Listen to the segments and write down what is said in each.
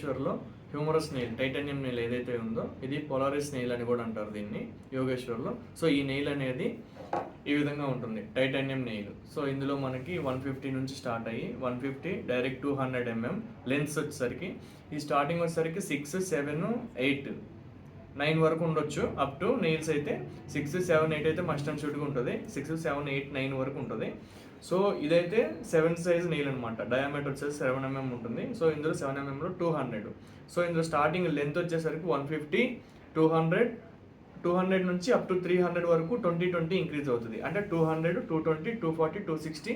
యోగేశ్వర్లో humorous nail, titanium nail ఏదైతే ఉందో ఇది పోలారిస్ నెయిల్ అని కూడా అంటారు దీన్ని యోగేశ్వర్లో. సో ఈ నెయిల్ అనేది ఈ విధంగా ఉంటుంది, టైటానియం నెయిల్. సో ఇందులో మనకి 150 నుంచి స్టార్ట్ అయ్యి 150 డైరెక్ట్ 200 mm లెన్స్ వచ్చేసరికి ఈ స్టార్టింగ్ వచ్చేసరికి 6, 7, 8, 9 వరకు ఉండొచ్చు. అప్ టు నెయిల్స్ అయితే 6, 7, 8 అయితే మస్ట్ అండ్ షుడ్గా ఉంటుంది. 6, 7, 8, 9 వరకు ఉంటుంది. సో ఇదైతే 7 సైజ్ నెయిల్ అనమాట. డయామీటర్ వచ్చేసి 7 mm ఉంటుంది. సో ఇందులో 7 mmలో 200. సో ఇందులో స్టార్టింగ్ లెంత్ వచ్చేసరికి 150, 200 నుంచి అప్ టు 300 వరకు 20 ఇంక్రీజ్ అవుతుంది. అంటే 200, 220, 240, 260,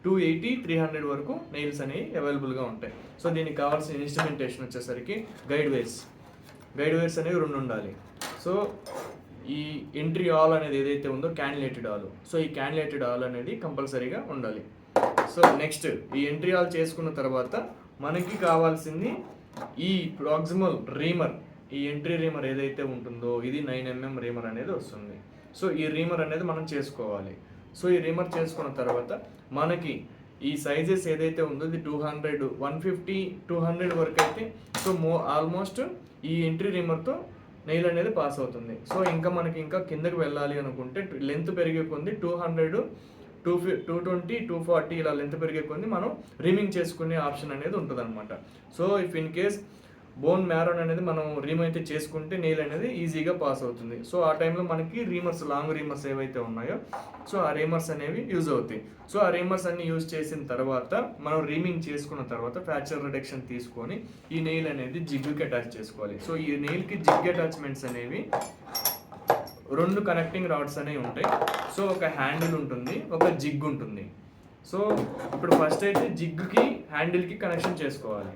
280, 300 వరకు నెయిల్స్ అనేవి అవైలబుల్గా ఉంటాయి. సో దీనికి కావాల్సిన ఇన్స్ట్రుమెంటేషన్ వచ్చేసరికి గైడ్ వైర్స్ అనేవి 2 ఉండాలి. సో ఈ ఎంట్రీ ఆల్ అనేది ఏదైతే ఉందో క్యాన్యులేటెడ్ ఆల్. సో ఈ క్యాన్యులేటెడ్ ఆల్ అనేది కంపల్సరీగా ఉండాలి. సో నెక్స్ట్ ఈ ఎంట్రీ ఆల్ చేసుకున్న తర్వాత మనకి కావాల్సింది ఈ ప్రాక్సిమల్ రీమర్. ఈ ఎంట్రీ రీమర్ ఏదైతే ఉంటుందో ఇది 9 mm రీమర్ అనేది వస్తుంది. సో ఈ రీమర్ అనేది మనం చేసుకోవాలి. సో ఈ రీమర్ చేసుకున్న తర్వాత మనకి ఈ సైజెస్ ఏదైతే ఉందో ఇది 200, 150, 200 వరకు అయితే సో ఆల్మోస్ట్ ఈ ఎంట్రీ రీమర్తో నెయిల్ అనేది పాస్ అవుతుంది. సో ఇంకా మనకి ఇంకా కిందకి వెళ్ళాలి అనుకుంటే లెంత్ పెరిగే కొద్ది 200, 220, 240 ఇలా లెంత్ పెరిగే కొద్ది మనం రీమింగ్ చేసుకునే ఆప్షన్ అనేది ఉంటుంది అనమాట. So if in case bone marrow అనేది మనం రీమ్ అయితే చేసుకుంటే నెయిల్ అనేది ఈజీగా పాస్ అవుతుంది. సో ఆ టైంలో మనకి రీమర్స్, లాంగ్ రీమర్స్ ఏవైతే ఉన్నాయో సో ఆ రీమర్స్ అనేవి యూజ్ అవుతాయి. సో ఆ రీమర్స్ అన్ని యూజ్ చేసిన తర్వాత మనం రీమింగ్ చేసుకున్న తర్వాత ఫ్రాక్చర్ రిడక్షన్ తీసుకొని ఈ నెయిల్ అనేది జిగ్గుకి అటాచ్ చేసుకోవాలి. సో ఈ నెయిల్కి జిగ్ అటాచ్మెంట్స్ అనేవి 2 కనెక్టింగ్ రాడ్స్ అనేవి ఉంటాయి. సో ఒక హ్యాండిల్ ఉంటుంది, ఒక జిగ్ ఉంటుంది. సో ఇప్పుడు ఫస్ట్ అయితే జిగ్కి హ్యాండిల్కి కనెక్షన్ చేసుకోవాలి.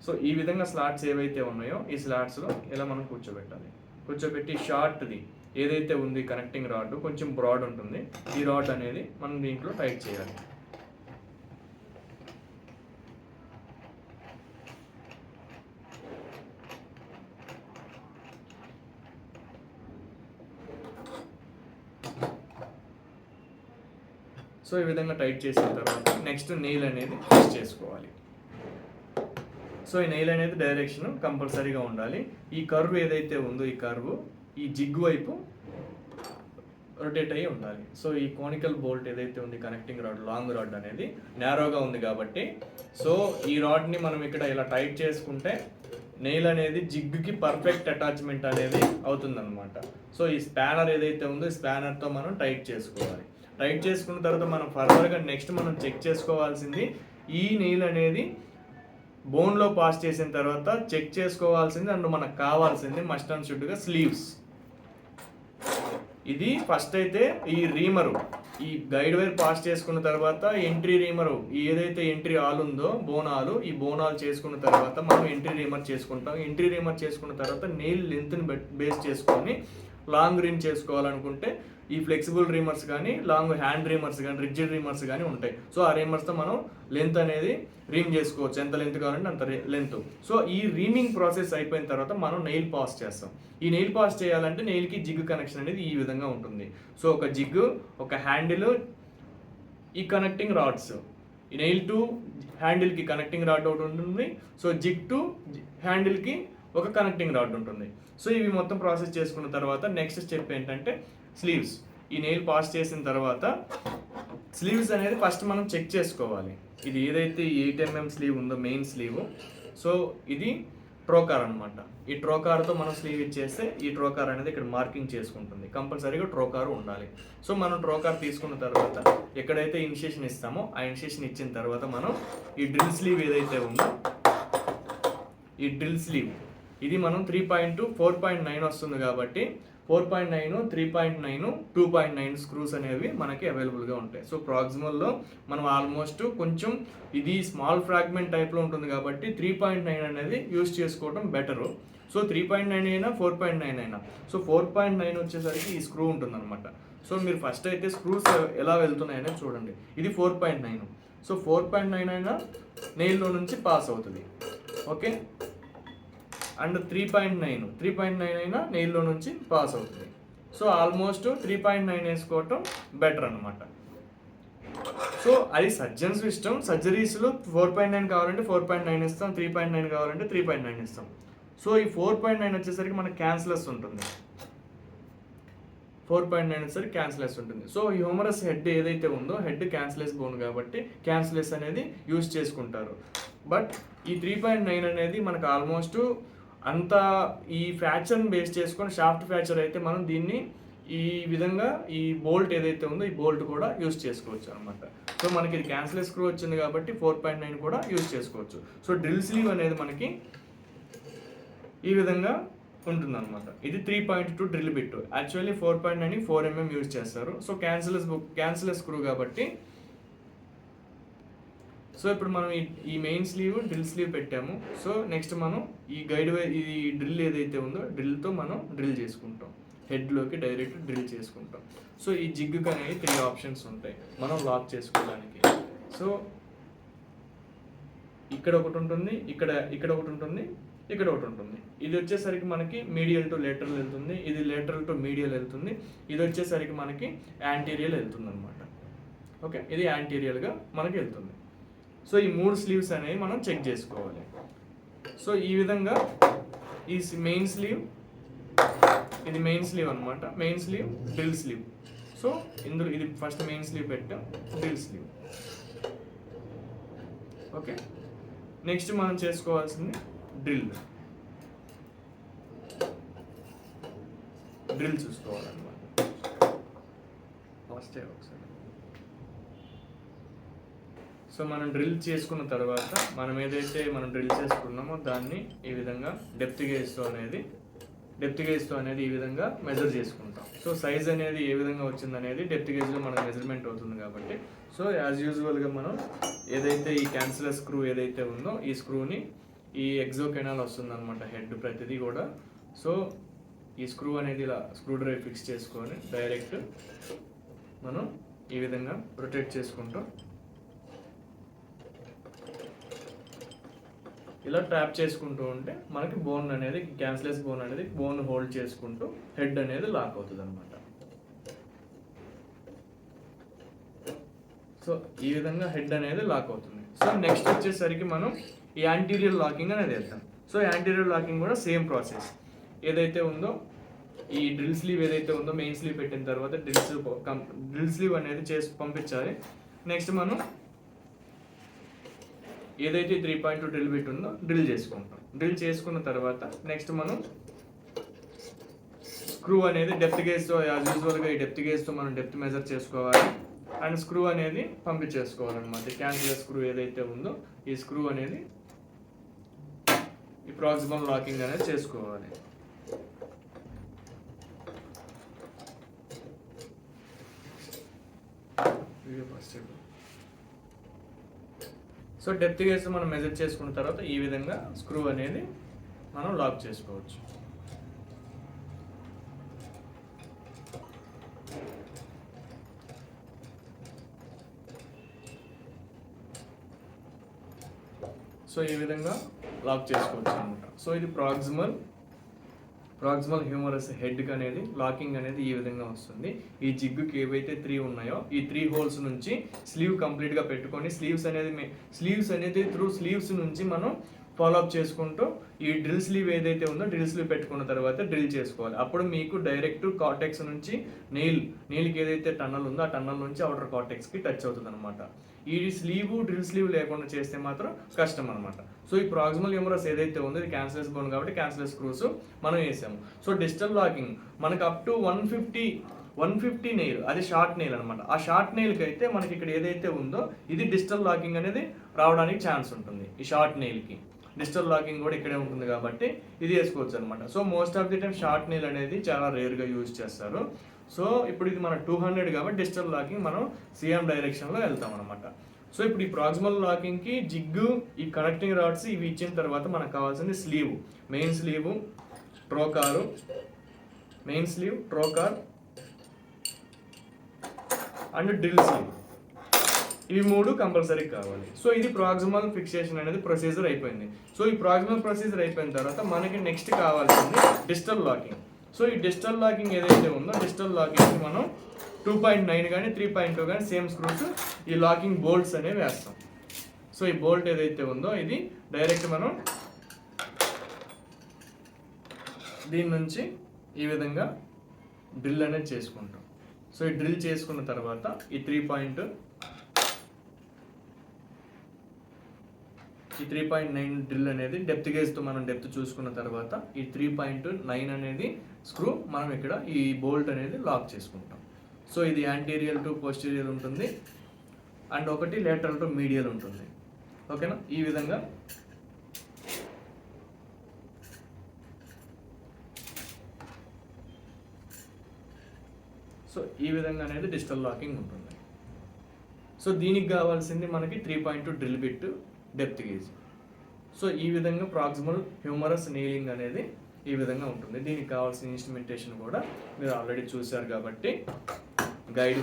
సో ఈ విధంగా స్లాట్స్ ఏవైతే ఉన్నాయో ఈ స్లాట్స్లో ఇలా మనం కూర్చోబెట్టి షార్ట్ది ఏదైతే ఉంది కనెక్టింగ్ రాడ్ కొంచెం బ్రాడ్ ఉంటుంది. ఈ రాడ్ అనేది మనం దీంట్లో టైట్ చేయాలి. సో ఈ విధంగా టైట్ చేసిన తర్వాత నెక్స్ట్ నెయిల్ అనేది ఫిక్స్ చేసుకోవాలి. సో ఈ నెయిల్ అనేది డైరెక్షన్ కంపల్సరీగా ఉండాలి. ఈ కర్వ్ ఏదైతే ఉందో ఈ కర్వ్ ఈ జిగ్ వైపు రొటేట్ అయ్యి ఉండాలి. సో ఈ కోనికల్ బోల్ట్ ఏదైతే ఉంది కనెక్టింగ్ రాడ్, లాంగ్ రాడ్ అనేది నేరోగా ఉంది కాబట్టి సో ఈ రాడ్ని మనం ఇక్కడ ఇలా టైట్ చేసుకుంటే నెయిల్ అనేది జిగ్కి పర్ఫెక్ట్ అటాచ్మెంట్ అనేది అవుతుందన్నమాట. సో ఈ స్పానర్ ఏదైతే ఉందో ఈ స్పానర్తో మనం టైట్ చేసుకోవాలి. టైట్ చేసుకున్న తర్వాత మనం ఫర్దర్గా నెక్స్ట్ మనం చెక్ చేసుకోవాల్సింది ఈ నెయిల్ అనేది బోన్లో పాస్ చేసిన తర్వాత చెక్ చేసుకోవాల్సింది అండ్ మనకు కావాల్సింది మస్ట్ అండ్ షుడ్గా స్లీవ్స్. ఇది ఫస్ట్ అయితే ఈ రీమరు ఈ గైడ్ వైర్ పాస్ చేసుకున్న తర్వాత ఎంట్రీ రీమరు ఏదైతే ఎంట్రీ ఆల్ ఉందో బోనాలు, ఈ బోనాలు చేసుకున్న తర్వాత మనం ఎంట్రీ రీమర్ చేసుకుంటాం. ఎంట్రీ రీమర్ చేసుకున్న తర్వాత నెయిల్ లెంత్ని బేస్ చేసుకొని లాంగ్ రీమ్ చేసుకోవాలనుకుంటే ఈ ఫ్లెక్సిబుల్ రీమర్స్ కానీ లాంగ్ హ్యాండ్ రీమర్స్ కానీ రిజిడ్ రీమర్స్ కానీ ఉంటాయి. సో ఆ రీమర్స్తో మనం లెంత్ అనేది రీమ్ చేసుకోవచ్చు, ఎంత లెంత్ కావాలంటే అంత లెంత్. సో ఈ రీమింగ్ ప్రాసెస్ అయిపోయిన తర్వాత మనం నెయిల్ పాస్ చేస్తాం. ఈ నెయిల్ పాస్ చేయాలంటే నెయిల్కి జిగ్ కనెక్షన్ అనేది ఈ విధంగా ఉంటుంది. సో ఒక జిగ్, ఒక హ్యాండిల్, ఈ కనెక్టింగ్ రాడ్స్, ఈ నెయిల్ టు హ్యాండిల్కి కనెక్టింగ్ రాడ్ ఒకటి ఉంటుంది. సో జిగ్ టు హ్యాండిల్కి ఒక కనెక్టింగ్ రాడ్ ఉంటుంది. సో ఇవి మొత్తం ప్రాసెస్ చేసుకున్న తర్వాత నెక్స్ట్ స్టెప్ ఏంటంటే స్లీవ్స్. ఈ నెయిల్ పాస్ చేసిన తర్వాత స్లీవ్స్ అనేది ఫస్ట్ మనం చెక్ చేసుకోవాలి. ఇది ఏదైతే 8 mm స్లీవ్ ఉందో మెయిన్ స్లీవ్, సో ఇది ట్రోకార్ అనమాట. ఈ ట్రోకార్తో మనం స్లీవ్ ఇచ్చేస్తే ఈ ట్రోకార్ అనేది ఇక్కడ మార్కింగ్ చేసుకుంటుంది. కంపల్సరీగా ట్రోకార్ ఉండాలి. సో మనం ట్రోకార్ తీసుకున్న తర్వాత ఎక్కడైతే ఇనిషియేషన్ ఇస్తామో ఆ ఇనిషియేషన్ ఇచ్చిన తర్వాత మనం ఈ డ్రిల్ స్లీవ్ ఏదైతే ఉందో ఈ డ్రిల్ స్లీవ్ ఇది మనం 3.2, 4.9 వస్తుంది కాబట్టి 4.9, 3.9, 2.9 స్క్రూస్ అనేవి మనకి అవైలబుల్గా ఉంటాయి. సో ప్రాక్సిమల్లో మనం ఆల్మోస్ట్ కొంచెం ఇది స్మాల్ ఫ్రాగ్మెంట్ టైప్లో ఉంటుంది కాబట్టి 3.9 అనేది యూజ్ చేసుకోవడం బెటరు. సో 3.9 అయినా 4.9 అయినా సో 4.9 వచ్చేసరికి ఈ స్క్రూ ఉంటుంది అనమాట. సో మీరు ఫస్ట్ అయితే స్క్రూస్ ఎలా వెళ్తున్నాయనే చూడండి. ఇది 4.9. సో 4.9 అయినా నెయిల్లో నుంచి పాస్ అవుతుంది. ఓకే, అండ్ 3.9 అయినా నెయిల్లో నుంచి పాస్ అవుతుంది. సో ఆల్మోస్ట్ 3.9 వేసుకోవటం బెటర్ అనమాట. సో అది సర్జన్స్ ఇష్టం. సర్జరీస్లో 4.9 కావాలంటే 4.9 ఇస్తాం, 3.9 కావాలంటే 3.9 ఇస్తాం. సో ఈ 4.9 వచ్చేసరికి మనకి క్యాన్సిలస్ ఉంటుంది. 4.9 వచ్చేసరికి క్యాన్సిలస్ ఉంటుంది. సో ఈ హ్యూమరస్ హెడ్ ఏదైతే ఉందో హెడ్ క్యాన్సిలస్ బోన్ కాబట్టి క్యాన్సిలస్ అనేది యూజ్ చేసుకుంటారు. బట్ ఈ 3.9 అనేది మనకు ఆల్మోస్ట్ అంత ఈ ఫ్రాక్చర్ని బేస్ చేసుకొని షాఫ్ట్ ఫ్రాక్చర్ అయితే మనం దీన్ని ఈ విధంగా ఈ బోల్ట్ ఏదైతే ఉందో ఈ బోల్ట్ కూడా యూజ్ చేసుకోవచ్చు అనమాట. సో మనకి ఇది క్యాన్సిలస్ స్క్రూ వచ్చింది కాబట్టి 4.9 కూడా యూజ్ చేసుకోవచ్చు. సో డ్రిల్ స్లీవ్ అనేది మనకి ఈ విధంగా ఉంటుందన్నమాట. ఇది 3.2 drill bit. Actually 4.9 4 mm use చేస్తారు. సో క్యాన్సిలస్ స్క్రూ కాబట్టి. సో ఇప్పుడు మనం ఈ మెయిన్ స్లీవ్ డ్రిల్ స్లీవ్ పెట్టాము. సో నెక్స్ట్ మనం ఈ ఈ డ్రిల్ ఏదైతే ఉందో డ్రిల్తో మనం డ్రిల్ చేసుకుంటాం, హెడ్లోకి డైరెక్ట్ డ్రిల్ చేసుకుంటాం. సో ఈ జిగ్గుకి అనేవి 3 ఆప్షన్స్ ఉంటాయి మనం లాక్ చేసుకోవడానికి. సో ఇక్కడ ఒకటి ఉంటుంది, ఇక్కడ ఒకటి ఉంటుంది, ఇక్కడ ఒకటి ఉంటుంది. ఇది వచ్చేసరికి మనకి మీడియల్ టు లేటరల్ వెళ్తుంది, ఇది లేటరల్ టు మీడియల్ వెళ్తుంది, ఇది వచ్చేసరికి మనకి యాంటీరియల్ వెళ్తుంది అనమాట. ఓకే, ఇది యాంటీరియల్గా మనకి వెళ్తుంది. సో ఈ 3 స్లీవ్స్ అనేవి మనం చెక్ చేసుకోవాలి. సో ఈ విధంగా ఈ మెయిన్ స్లీవ్, ఇది మెయిన్ స్లీవ్ అనమాట. Main sleeve, drill sleeve. So ఇందులో ఇది ఫస్ట్ మెయిన్ స్లీవ్ పెట్టాం, డ్రిల్ స్లీవ్. ఓకే, నెక్స్ట్ మనం చేసుకోవాల్సింది డ్రిల్ చూసుకోవాలన్నమాట. ఫస్ట్ ఒకసారి సో మనం డ్రిల్ చేసుకున్న తర్వాత మనం ఏదైతే మనం డ్రిల్ చేసుకున్నామో దాన్ని ఈ విధంగా డెప్త్ గేజ్తో అనేది ఈ విధంగా మెజర్ చేసుకుంటాం. సో సైజ్ అనేది ఏ విధంగా వచ్చింది అనేది డెప్త్ గేజ్లో మనకు మెజర్మెంట్ అవుతుంది కాబట్టి. సో యాజ్ యూజువల్గా మనం ఏదైతే ఈ క్యాన్సిలర్ స్క్రూ ఏదైతే ఉందో ఈ స్క్రూని ఈ ఎగ్జో కెనాల్ వస్తుంది అనమాట, హెడ్ ప్రతిదీ కూడా. సో ఈ స్క్రూ అనేది ఇలా స్క్రూ డ్రైవ్ ఫిక్స్ చేసుకొని డైరెక్ట్ మనం ఈ విధంగా రొటేట్ చేసుకుంటాం. ఇలా ట్యాప్ చేసుకుంటూ ఉంటే మనకి బోన్ అనేది క్యాన్సిలస్ బోన్ అనేది బోన్ హోల్డ్ చేసుకుంటూ హెడ్ అనేది లాక్ అవుతుంది అనమాట. సో ఈ విధంగా హెడ్ అనేది లాక్ అవుతుంది. సో నెక్స్ట్ వచ్చేసరికి మనం ఈ యాంటీరియర్ లాకింగ్ అనేది వేద్దాం. సో యాంటీరియర్ లాకింగ్ కూడా సేమ్ ప్రాసెస్ ఏదైతే ఉందో ఈ డ్రిల్ స్లీవ్ ఏదైతే ఉందో మెయిన్ స్లీవ్ పెట్టిన తర్వాత డ్రిల్ స్లీవ్ అనేది చేసి పంపించాలి. నెక్స్ట్ మనం ఏదైతే 3.2 డ్రిల్ బిట్ ఉందో డ్రిల్ చేసుకుంటాం. డ్రిల్ చేసుకున్న తర్వాత నెక్స్ట్ మనం స్క్రూ అనేది డెప్త్ గేజ్తో యాజ్ యూజువల్గా ఈ డెప్త్ గేజ్తో మనం డెప్త్ మెజర్ చేసుకోవాలి అండ్ స్క్రూ అనేది పంపించేసుకోవాలన్నమాట. క్యాన్సిలర్ స్క్రూ ఏదైతే ఉందో ఈ స్క్రూ అనేది ఈ ప్రాక్సిమల్ లాకింగ్ అనేది చేసుకోవాలి. సో డెప్త్ గేజ్ మనం మెజర్ చేసుకున్న తర్వాత ఈ విధంగా స్క్రూ అనేది మనం లాక్ చేసుకోవచ్చు. సో ఈ విధంగా లాక్ చేసుకోవచ్చు అనమాట. సో ఇది ప్రాక్సిమల్ హ్యూమరస్ హెడ్కి అనేది లాకింగ్ అనేది ఈ విధంగా వస్తుంది. ఈ జిగ్గుకి ఏవైతే 3 ఉన్నాయో ఈ 3 హోల్స్ నుంచి స్లీవ్ కంప్లీట్గా పెట్టుకొని స్లీవ్స్ అనేది త్రూ స్లీవ్స్ నుంచి మనం ఫాలోఅప్ చేసుకుంటూ ఈ డ్రిల్ స్లీవ్ ఏదైతే ఉందో డ్రిల్ స్లీవ్ పెట్టుకున్న తర్వాత డ్రిల్ చేసుకోవాలి. అప్పుడు మీకు డైరెక్ట్ కార్టెక్స్ నుంచి నెయిల్కి ఏదైతే టన్నల్ ఉందో ఆ టన్నల్ నుంచి అవుటర్ కార్టెక్స్కి టచ్ అవుతుంది అనమాట. ఈ డ్రిల్ స్లీవ్ లేకుండా చేస్తే మాత్రం కష్టం అనమాట. సో ఈ ప్రాక్సిమల్ హ్యూమరస్ ఏదైతే ఉందో ఇది క్యాన్సిలస్ బోన్ కాబట్టి క్యాన్సిలస్ స్క్రూస్ మనం వేసాము. సో డిజిటల్ లాకింగ్ మనకు అప్ టు 150 నెయిల్, అది షార్ట్ నెయిల్ అనమాట. ఆ షార్ట్ నెయిల్కి అయితే మనకి ఇక్కడ ఏదైతే ఉందో ఇది డిజిటల్ లాకింగ్ అనేది రావడానికి ఛాన్స్ ఉంటుంది. ఈ షార్ట్ నెయిల్కి డిజిటల్ లాకింగ్ కూడా ఇక్కడే ఉంటుంది కాబట్టి ఇది వేసుకోవచ్చు అనమాట. So most of the time short nail అనేది చాలా రేర్గా యూజ్ చేస్తారు. సో ఇప్పుడు ఇది మన 200 కాబట్టి డిజిటల్ లాకింగ్ మనం సిఎం డైరెక్షన్లో వెళ్తాం అనమాట. సో ఇప్పుడు ఈ ప్రాక్సిమల్ లాకింగ్కి జిగ్గు ఈ కనెక్టింగ్ రాడ్స్ ఇవి ఇచ్చిన తర్వాత మనకు కావాల్సింది sleeve, main sleeve, trocar and drill sleeve, ఇవి 3 కంపల్సరీ కావాలి. సో ఇది ప్రాక్సిమల్ ఫిక్సేషన్ అనేది ప్రొసీజర్ అయిపోయింది. సో ఈ ప్రాక్సిమల్ ప్రొసీజర్ అయిపోయిన తర్వాత మనకి నెక్స్ట్ కావాల్సింది డిజిటల్ లాకింగ్. సో ఈ డిజిటల్ లాకింగ్ ఏదైతే ఉందో డిజిటల్ లాకింగ్ మనం 2.9 కానీ 3.2 కానీ సేమ్ స్క్రూస్ ఈ లాకింగ్ బోల్ట్స్ అనేవి వేస్తాం. సో ఈ బోల్ట్ ఏదైతే ఉందో ఇది డైరెక్ట్ మనం దీని నుంచి ఈ విధంగా డ్రిల్ అనేది చేసుకుంటాం. సో ఈ డ్రిల్ చేసుకున్న తర్వాత ఈ 3.9 డ్రిల్ అనేది డెప్త్ గేజ్తో మనం డెప్త్ చూసుకున్న తర్వాత ఈ 3.9 అనేది స్క్రూ మనం ఇక్కడ ఈ బోల్ట్ అనేది లాక్ చేసుకుంటాం. సో ఇది యాంటీరియల్ టు పోస్టీరియల్ ఉంటుంది అండ్ ఒకటి లేటరల్ టు మీడియల్ ఉంటుంది. ఓకేనా, ఈ విధంగా సో ఈ విధంగా అనేది డిజిటల్ లాకింగ్ ఉంటుంది. సో దీనికి కావాల్సింది మనకి 3.2 drill bit depth gauge. So ఈ విధంగా ప్రాక్సిమల్ హ్యూమరస్ నెయిలింగ్ అనేది ఈ విధంగా ఉంటుంది. దీనికి కావాల్సిన ఇన్స్ట్రుమెంటేషన్ కూడా మీరు ఆల్రెడీ చూశారు కాబట్టి గైడ్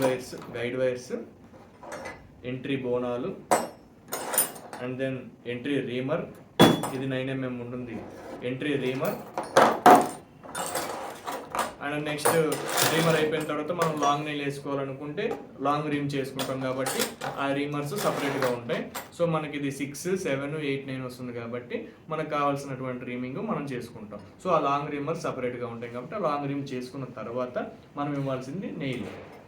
వైర్స్ ఎంట్రీ బోనాలు అండ్ దెన్ ఎంట్రీ రీమర్, ఇది 9 mm ఉంటుంది entry reamer. And next reamer అయిపోయిన తర్వాత మనం లాంగ్ నెయిల్ వేసుకోవాలనుకుంటే లాంగ్ రీమ్ చేసుకుంటాం కాబట్టి ఆ రీమర్స్ సపరేట్గా ఉంటాయి. సో మనకి ఇది 6, 7, 8, 9 వస్తుంది కాబట్టి మనకు కావాల్సినటువంటి రీమింగ్ మనం చేసుకుంటాం. సో ఆ లాంగ్ రీమర్స్ సపరేట్గా ఉంటాయి కాబట్టి ఆ లాంగ్ రీమ్ చేసుకున్న తర్వాత మనం ఇవ్వాల్సింది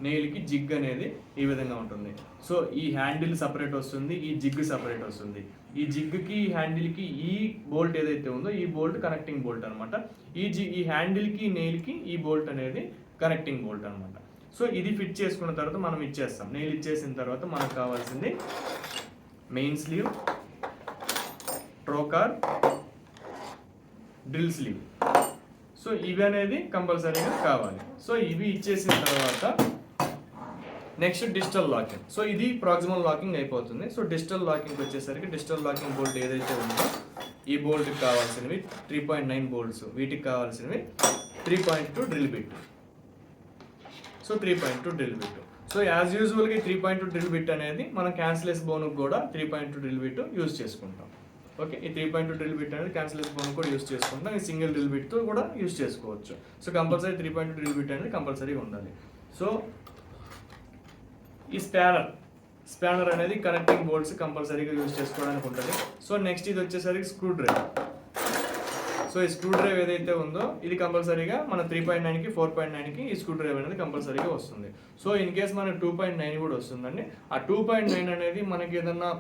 నెయిల్కి జిగ్ అనేది ఈ విధంగా ఉంటుంది. సో ఈ హ్యాండిల్ సపరేట్ వస్తుంది, ఈ జిగ్ సపరేట్ వస్తుంది. ఈ జిగ్కి ఈ హ్యాండిల్కి ఈ బోల్ట్ ఏదైతే ఉందో ఈ బోల్ట్ కనెక్టింగ్ బోల్ట్ అనమాట. ఈ హ్యాండిల్కి నెయిల్కి ఈ బోల్ట్ అనేది కనెక్టింగ్ బోల్ట్ అనమాట. సో ఇది ఫిట్ చేసుకున్న తర్వాత మనం ఇచ్చేస్తాం. నెయిల్ ఇచ్చేసిన తర్వాత మనకు కావాల్సింది main sleeve, trocar, drill sleeve. So ఇవి అనేది కంపల్సరీగా కావాలి. సో ఇవి ఇచ్చేసిన తర్వాత నెక్స్ట్ డిజిటల్ లాకింగ్. సో ఇది ప్రాక్సిమల్ లాకింగ్ అయిపోతుంది. సో డిజిటల్ లాకింగ్ వచ్చేసరికి డిజిటల్ లాకింగ్ బోల్ట్ ఏదైతే ఉందో ఈ బోల్ట్కి కావాల్సినవి 3.9 బోల్ట్స్, వీటికి కావాల్సినవి 3.2 drill bit. So 3.2 drill bit. So as యూజువల్గా 3.2 డ్రిల్ బిట్ అనేది మనం క్యాన్సిలెస్ బోన్కి కూడా 3.2 డ్రిల్ బిట్ యూజ్ చేసుకుంటాం. ఓకే, ఈ 3.2 డ్రిల్ బిట్ అనేది క్యాన్సిలెస్ బోన్ కూడా యూజ్ చేసుకుంటాం. ఈ సింగిల్ డ్రిల్ బిట్తో కూడా యూజ్ చేసుకోవచ్చు. సో కంపల్సరీ 3.2 డ్రిల్ బిట్ అనేది కంపల్సరీగా ఉండాలి. సో ఈ స్పానర్ అనేది కనెక్టింగ్ బోల్ట్స్ కంపల్సరీగా యూజ్ చేసుకోవడానికి ఉంటుంది. సో నెక్స్ట్ ఇది వచ్చేసరికి స్క్రూ డ్రైవ్. సో ఈ స్క్రూ డ్రైవ్ ఏదైతే ఉందో ఇది కంపల్సరీగా మన 3.9కి 4.9కి ఈ స్క్రూ డ్రైవ్ అనేది కంపల్సరీగా వస్తుంది. సో ఇన్ కేస్ మనకి 2.9 కూడా వస్తుందండి. ఆ 2.9 అనేది మనకి ఏదన్నా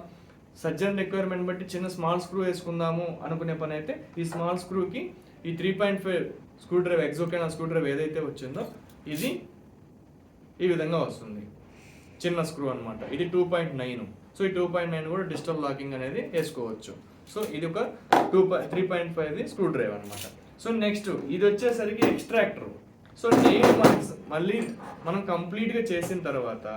సర్జన్ రిక్వైర్మెంట్ బట్టి చిన్న స్మాల్ స్క్రూ వేసుకుందాము అనుకునే పని అయితే ఈ స్మాల్ స్క్రూకి ఈ 3.5 స్క్రూ డ్రైవ్ ఎగ్జోకెనా స్క్రూ డ్రైవ్ ఏదైతే వచ్చిందో ఇది ఈ విధంగా వస్తుంది, చిన్న స్క్రూ అనమాట. ఇది 2.9. సో ఈ 2.9 కూడా డిజిటల్ లాకింగ్ అనేది వేసుకోవచ్చు. సో ఇది ఒక 3.5 స్క్రూ డ్రైవ్ అనమాట. సో నెక్స్ట్ ఇది వచ్చేసరికి ఎక్స్ట్రాక్టర్. సో నెయిల్ మళ్ళీ మనం కంప్లీట్గా చేసిన తర్వాత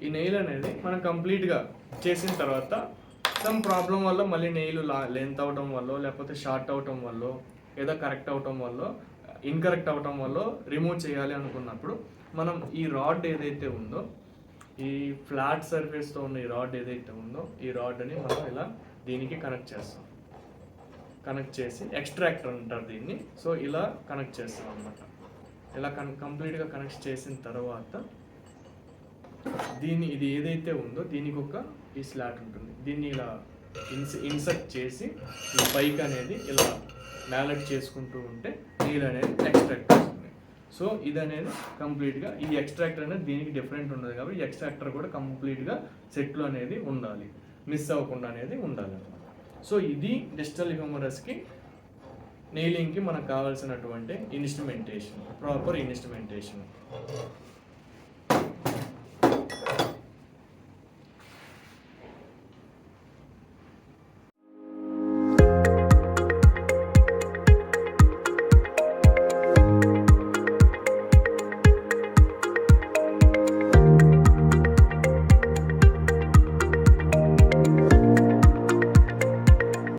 ఈ నెయిల్ అనేది మనం కంప్లీట్గా చేసిన తర్వాత సమ్ ప్రాబ్లం వల్ల మళ్ళీ నెయిల్ లెంత్ అవడం వల్ల లేకపోతే షార్ట్ అవటం వల్ల ఏదో కరెక్ట్ అవటం వల్ల ఇన్కరెక్ట్ అవటం వల్ల రిమూవ్ చేయాలి అనుకున్నప్పుడు మనం ఈ రాడ్ ఏదైతే ఉందో ఈ ఫ్లాట్ సర్ఫేస్తో ఉన్న ఈ రాడ్ ఏదైతే ఉందో ఈ రాడ్ని మనం ఇలా దీనికి కనెక్ట్ చేస్తాం. కనెక్ట్ చేసి ఎక్స్ట్రాక్టర్ అంటారు దీన్ని. సో ఇలా కనెక్ట్ చేస్తాం అనమాట. ఇలా కంప్లీట్గా కనెక్ట్ చేసిన తర్వాత ఇది ఏదైతే ఉందో దీనికి ఒక ఈ స్లాట్ ఉంటుంది. దీన్ని ఇలా ఇన్సర్ట్ చేసి ఈ పైక్ అనేది ఇలా మ్యాలెట్ చేసుకుంటూ ఉంటే నీళ్ళు అనేది ఎక్స్ట్రాక్ట్ అవుతుంది. సో ఇది అనేది కంప్లీట్గా ఈ ఎక్స్ట్రాక్టర్ అనేది దీనికి డిఫరెంట్ ఉండదు కాబట్టి ఎక్స్ట్రాక్టర్ కూడా కంప్లీట్గా సెట్లో అనేది ఉండాలి, మిస్ అవ్వకుండా అనేది ఉండాలి. సో ఇది డిజిటల్ హ్యూమరస్కి నెయిలింగ్కి మనకు కావాల్సినటువంటి ఇన్స్ట్రుమెంటేషన్, ప్రాపర్ ఇన్స్ట్రుమెంటేషన్.